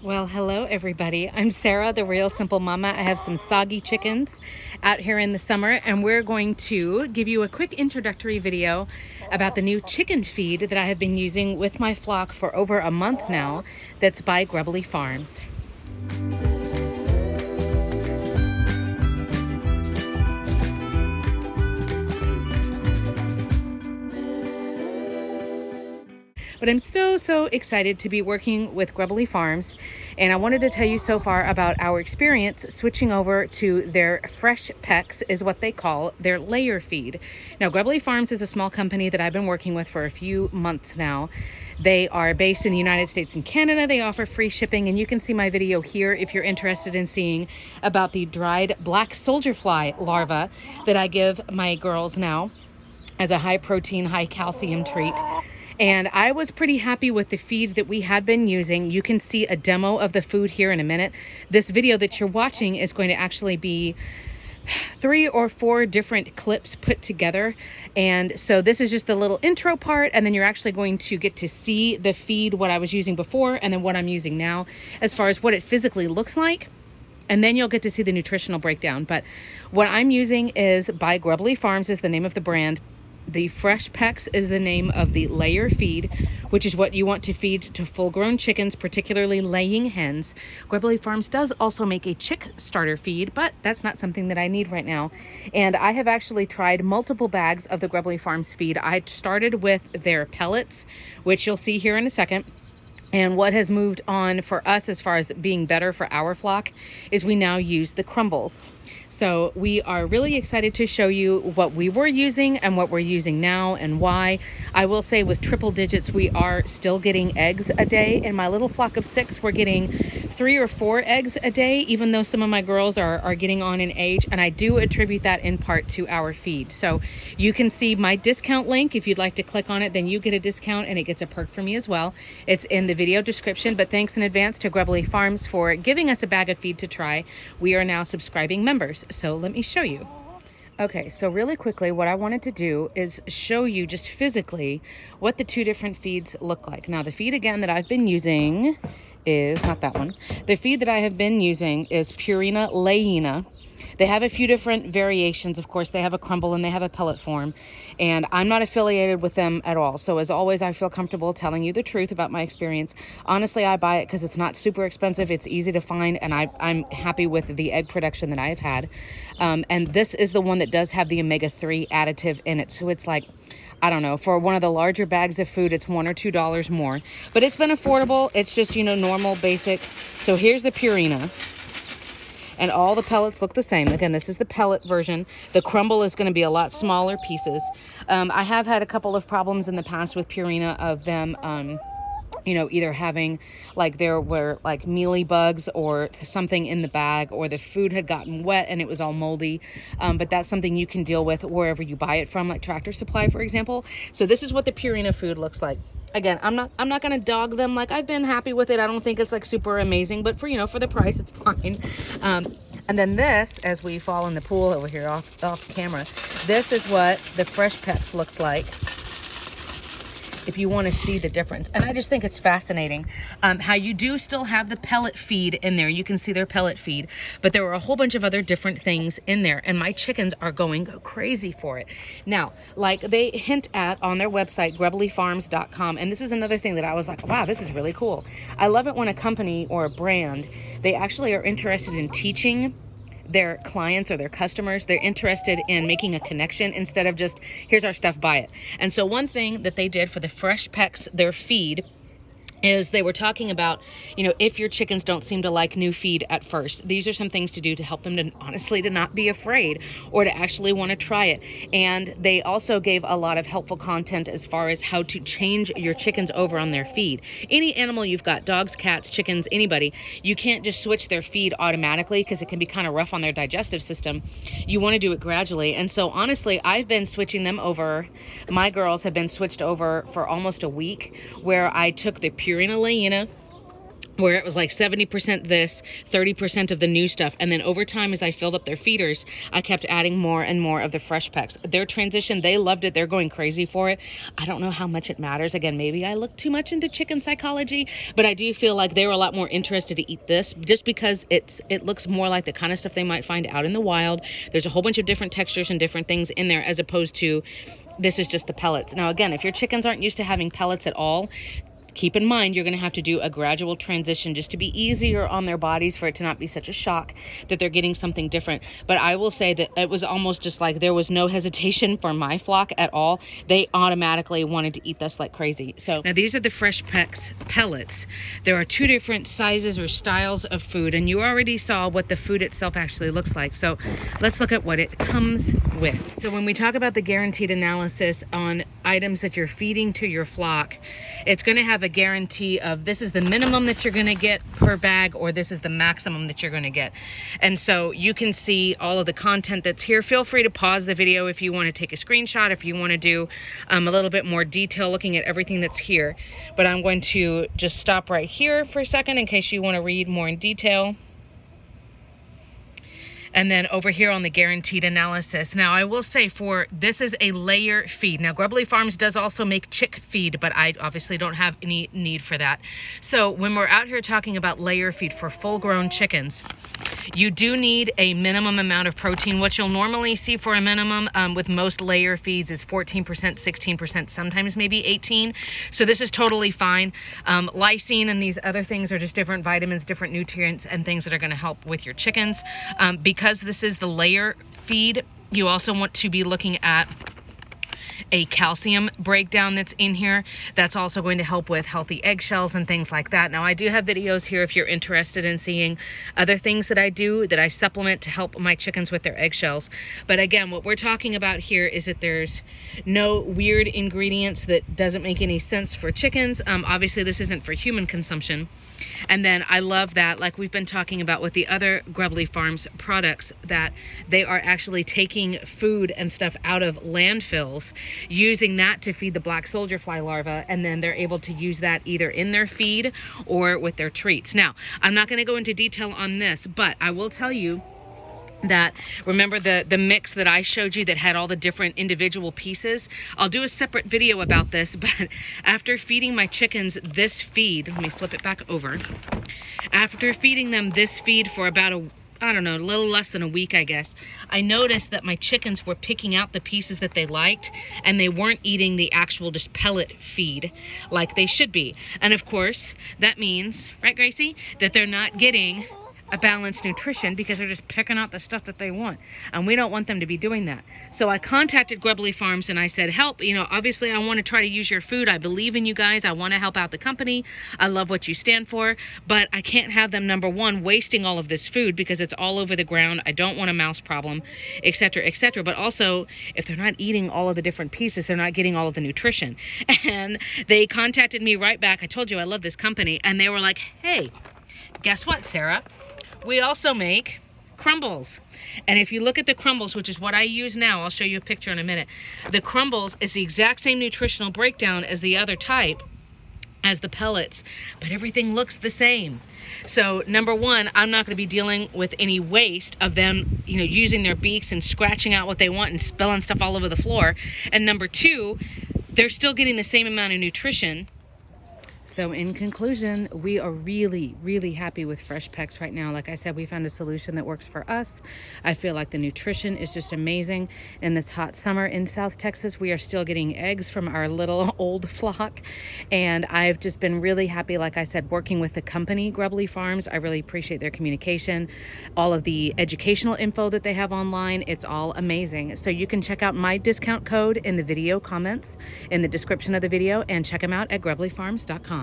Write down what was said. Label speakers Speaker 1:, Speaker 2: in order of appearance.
Speaker 1: Well, hello everybody. I'm Sarah, the Real Simple Mama. I have some soggy chickens out here in the summer, and we're going to give you a quick introductory video about the new chicken feed that I have been using with my flock for over a month now, that's by Grubbly Farms. But I'm so excited to be working with Grubbly Farms, and I wanted to tell you so far about our experience switching over to their fresh Pecks, is what they call their layer feed. Now, Grubbly Farms is a small company that I've been working with for a few months now. They are based in the United States and Canada. They offer free shipping, and you can see my video here if you're interested in seeing about the dried black soldier fly larva that I give my girls now as a high protein, high calcium treat. And I was pretty happy with the feed that we had been using. You can see a demo of the food here in a minute. This video that you're watching is going to actually be 3 or 4 different clips put together. And so this is just the little intro part, and then you're actually going to get to see the feed, what I was using before and then what I'm using now, as far as what it physically looks like. And then you'll get to see the nutritional breakdown. But what I'm using is by Grubbly Farms, is the name of the brand. The Fresh Pecks is the name of the layer feed, which is what you want to feed to full-grown chickens, particularly laying hens. Grubbly Farms does also make a chick starter feed, but that's not something that I need right now. And I have actually tried multiple bags of the Grubbly Farms feed. I started with their pellets, which you'll see here in a second. And what has moved on for us as far as being better for our flock is we now use the crumbles. So we are really excited to show you what we were using and what we're using now and why. I will say with triple digits, we are still getting eggs a day. In my little flock of 6, we're getting 3 or 4 eggs a day, even though some of my girls are getting on in age. And I do attribute that in part to our feed. So you can see my discount link. If you'd like to click on it, then you get a discount and it gets a perk for me as well. It's in the video description, but thanks in advance to Grubbly Farms for giving us a bag of feed to try. We are now subscribing members. So let me show you. Okay, so really quickly, what I wanted to do is show you just physically what the 2 different feeds look like. Now, the feed again that I've been using is not that one. The feed that I have been using is Purina Layina. They have a few different variations. Of course, they have a crumble and they have a pellet form, and I'm not affiliated with them at all. So as always, I feel comfortable telling you the truth about my experience. Honestly, I buy it because it's not super expensive. It's easy to find, and I'm happy with the egg production that I've had. And this is the one that does have the omega-3 additive in it. So it's like, I don't know, for one of the larger bags of food, it's $1 or $2 more. But it's been affordable. It's just, you know, normal, basic. So here's the Purina. And all the pellets look the same. Again, this is the pellet version. The crumble is going to be a lot smaller pieces. I have had a couple of problems in the past with Purina of them, you know, either having, like, there were like mealy bugs or something in the bag, or the food had gotten wet and it was all moldy. But that's something you can deal with wherever you buy it from, like Tractor Supply, for example. So this is what the Purina food looks like. Again, I'm not going to dog them. Like, I've been happy with it. I don't think it's like super amazing, but for, you know, for the price, it's fine. And then this, as we fall in the pool over here off camera, this is what the Fresh Pecks looks like, if you want to see the difference. And I just think it's fascinating how you do still have the pellet feed in there. You can see their pellet feed, but there were a whole bunch of other different things in there, and my chickens are going crazy for it. Now, like they hint at on their website, grubblyfarms.com, and this is another thing that I was like, wow, this is really cool. I love it when a company or a brand, they actually are interested in teaching their clients or their customers. They're interested in making a connection instead of just, here's our stuff, buy it. And so one thing that they did for the Fresh Pecks, their feed, is they were talking about, you know, if your chickens don't seem to like new feed at first, these are some things to do to help them to, honestly, to not be afraid or to actually want to try it. And they also gave a lot of helpful content as far as how to change your chickens over on their feed. Any animal you've got, dogs, cats, chickens, anybody, you can't just switch their feed automatically because it can be kind of rough on their digestive system. You want to do it gradually. And so honestly, I've been switching them over. My girls have been switched over for almost a week, where I took the Purina Layina, where it was like 70% this, 30% of the new stuff. And then over time, as I filled up their feeders, I kept adding more and more of the fresh Pecks. Their transition, they loved it. They're going crazy for it. I don't know how much it matters. Again, maybe I look too much into chicken psychology, but I do feel like they were a lot more interested to eat this just because it looks more like the kind of stuff they might find out in the wild. There's a whole bunch of different textures and different things in there, as opposed to this is just the pellets. Now, again, if your chickens aren't used to having pellets at all, keep in mind, you're going to have to do a gradual transition just to be easier on their bodies, for it to not be such a shock that they're getting something different. But I will say that it was almost just like there was no hesitation for my flock at all. They automatically wanted to eat this like crazy. So now these are the fresh Pecks pellets. There are 2 different sizes or styles of food, and you already saw what the food itself actually looks like. So let's look at what it comes with. So when we talk about the guaranteed analysis on items that you're feeding to your flock, it's going to have a guarantee of this is the minimum that you're going to get per bag, or this is the maximum that you're going to get. And so you can see all of the content that's here. Feel free to pause the video if you want to take a screenshot, if you want to do a little bit more detail looking at everything that's here. But I'm going to just stop right here for a second in case you want to read more in detail. And then over here on the guaranteed analysis. Now, I will say this is a layer feed. Now, Grubbly Farms does also make chick feed, but I obviously don't have any need for that. So when we're out here talking about layer feed for full-grown chickens, you do need a minimum amount of protein. What you'll normally see for a minimum with most layer feeds is 14%, 16%, sometimes maybe 18%. So this is totally fine. Lysine and these other things are just different vitamins, different nutrients, and things that are going to help with your chickens. Because this is the layer feed, you also want to be looking at a calcium breakdown that's in here. That's also going to help with healthy eggshells and things like that. Now, I do have videos here if you're interested in seeing other things that I do, that I supplement to help my chickens with their eggshells. But again, what we're talking about here is that there's no weird ingredients that doesn't make any sense for chickens. Obviously, this isn't for human consumption. And then I love that, like we've been talking about with the other Grubbly Farms products, that they are actually taking food and stuff out of landfills, using that to feed the black soldier fly larvae, and then they're able to use that either in their feed or with their treats. Now, I'm not going to go into detail on this, but I will tell you that, remember the mix that I showed you that had all the different individual pieces? I'll do a separate video about this, but after feeding my chickens this feed, let me flip it back over. After feeding them this feed for about I don't know, a little less than a week, I guess, I noticed that my chickens were picking out the pieces that they liked, and they weren't eating the actual just pellet feed like they should be. And of course, that means, right, Gracie, that they're not getting a balanced nutrition because they're just picking out the stuff that they want, and we don't want them to be doing that. So I contacted Grubbly Farms and I said, help, obviously I want to try to use your food. I believe in you guys. I want to help out the company. I love what you stand for, but I can't have them, number one, wasting all of this food because it's all over the ground. I don't want a mouse problem, etc., etc. But also, if they're not eating all of the different pieces, they're not getting all of the nutrition. And they contacted me right back. I told you I love this company, and they were like, hey, guess what, Sarah? We also make crumbles. And if you look at the crumbles, which is what I use now, I'll show you a picture in a minute. The crumbles is the exact same nutritional breakdown as the other type, as the pellets, but everything looks the same. So number one, I'm not going to be dealing with any waste of them, using their beaks and scratching out what they want and spilling stuff all over the floor. And number two, they're still getting the same amount of nutrition. So in conclusion, we are really, really happy with Fresh Pecks right now. Like I said, we found a solution that works for us. I feel like the nutrition is just amazing. In this hot summer in South Texas, we are still getting eggs from our little old flock. And I've just been really happy, like I said, working with the company, Grubbly Farms. I really appreciate their communication. All of the educational info that they have online, it's all amazing. So you can check out my discount code in the video comments, in the description of the video, and check them out at grubblyfarms.com.